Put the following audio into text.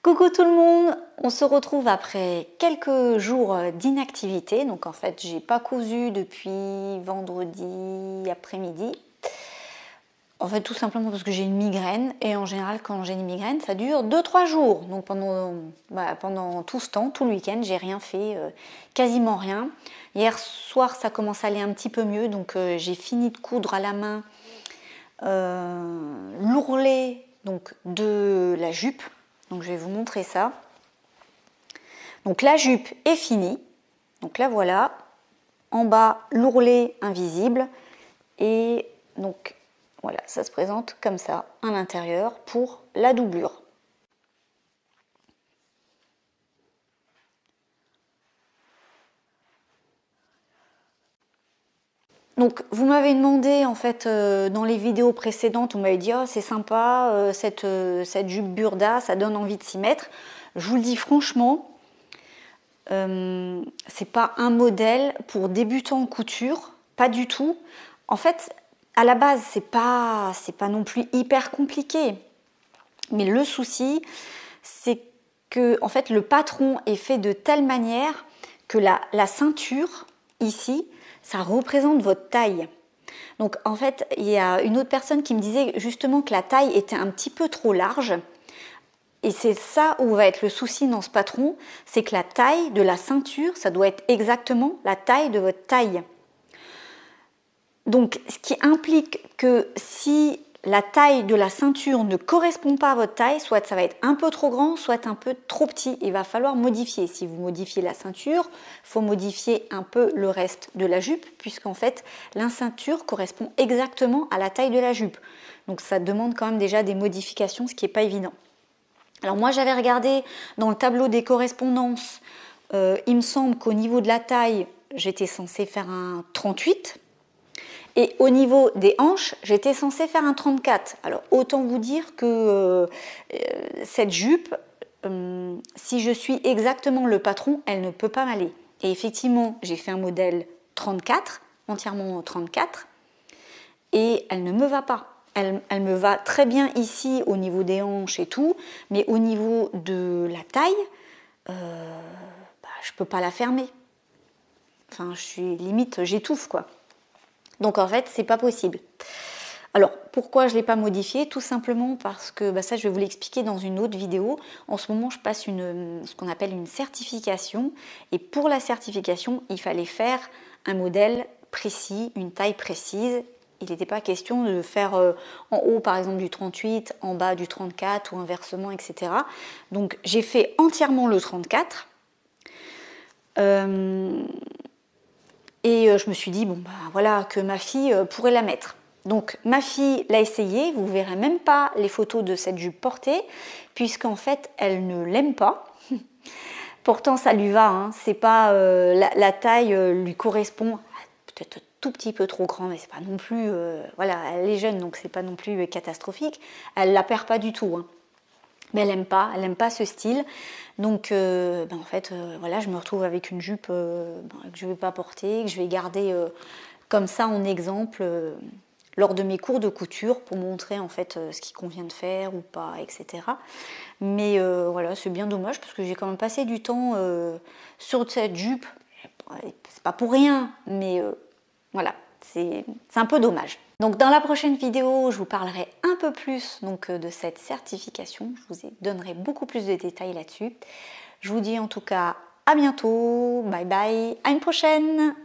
Coucou tout le monde, on se retrouve après quelques jours d'inactivité. Donc en fait, j'ai pas cousu depuis vendredi après-midi. En fait, tout simplement parce que j'ai une migraine et en général, quand j'ai une migraine, ça dure 2-3 jours. Donc pendant tout ce temps, tout le week-end, j'ai rien fait, quasiment rien. Hier soir, ça commence à aller un petit peu mieux, donc j'ai fini de coudre à la main l'ourlet donc de la jupe. Donc je vais vous montrer ça. Donc la jupe est finie. Donc là voilà, en bas l'ourlet invisible et donc voilà, ça se présente comme ça à l'intérieur pour la doublure. Donc vous m'avez demandé en fait dans les vidéos précédentes, vous m'avez dit oh, c'est sympa cette jupe Burda, ça donne envie de s'y mettre. Je vous le dis franchement, c'est pas un modèle pour débutants en couture, pas du tout. En fait, à la base, c'est pas non plus hyper compliqué. Mais le souci, c'est que en fait, le patron est fait de telle manière que la ceinture, ici, ça représente votre taille. Donc en fait, il y a une autre personne qui me disait justement que la taille était un petit peu trop large. Et c'est ça où va être le souci dans ce patron, c'est que la taille de la ceinture, ça doit être exactement la taille de votre taille. Donc, ce qui implique que si la taille de la ceinture ne correspond pas à votre taille, soit ça va être un peu trop grand, soit un peu trop petit. Il va falloir modifier. Si vous modifiez la ceinture, il faut modifier un peu le reste de la jupe, puisqu'en fait, la ceinture correspond exactement à la taille de la jupe. Donc, ça demande quand même déjà des modifications, ce qui n'est pas évident. Alors moi j'avais regardé dans le tableau des correspondances, il me semble qu'au niveau de la taille, j'étais censée faire un 38 et au niveau des hanches, j'étais censée faire un 34. Alors autant vous dire que cette jupe, si je suis exactement le patron, elle ne peut pas m'aller. Et effectivement, j'ai fait un modèle 34, entièrement 34, et elle ne me va pas. Elle me va très bien ici au niveau des hanches et tout, mais au niveau de la taille, je ne peux pas la fermer. Enfin, je suis limite, j'étouffe quoi. Donc en fait, c'est pas possible. Alors, pourquoi je ne l'ai pas modifié? Tout simplement parce que, ça je vais vous l'expliquer dans une autre vidéo. En ce moment, je passe ce qu'on appelle une certification. Et pour la certification, il fallait faire un modèle précis, une taille précise. Il n'était pas question de faire en haut par exemple du 38, en bas du 34 ou inversement, etc. Donc j'ai fait entièrement le 34. Et je me suis dit, bon voilà, que ma fille pourrait la mettre. Donc ma fille l'a essayé, vous verrez même pas les photos de cette jupe portée, puisqu'en fait elle ne l'aime pas. Pourtant ça lui va, hein. C'est pas la taille lui correspond, peut-être tout petit peu trop grand, mais c'est pas non plus, voilà, elle est jeune donc c'est pas non plus catastrophique. Elle la perd pas du tout, hein. Mais elle aime pas ce style. Donc en fait voilà, je me retrouve avec une jupe que je vais pas porter, que je vais garder comme ça en exemple lors de mes cours de couture pour montrer en fait ce qui convient de faire ou pas, etc. Mais voilà, c'est bien dommage parce que j'ai quand même passé du temps sur cette jupe. C'est pas pour rien, mais voilà, c'est un peu dommage. Donc dans la prochaine vidéo, je vous parlerai un peu plus donc, de cette certification. Je vous donnerai beaucoup plus de détails là-dessus. Je vous dis en tout cas à bientôt, bye bye, à une prochaine.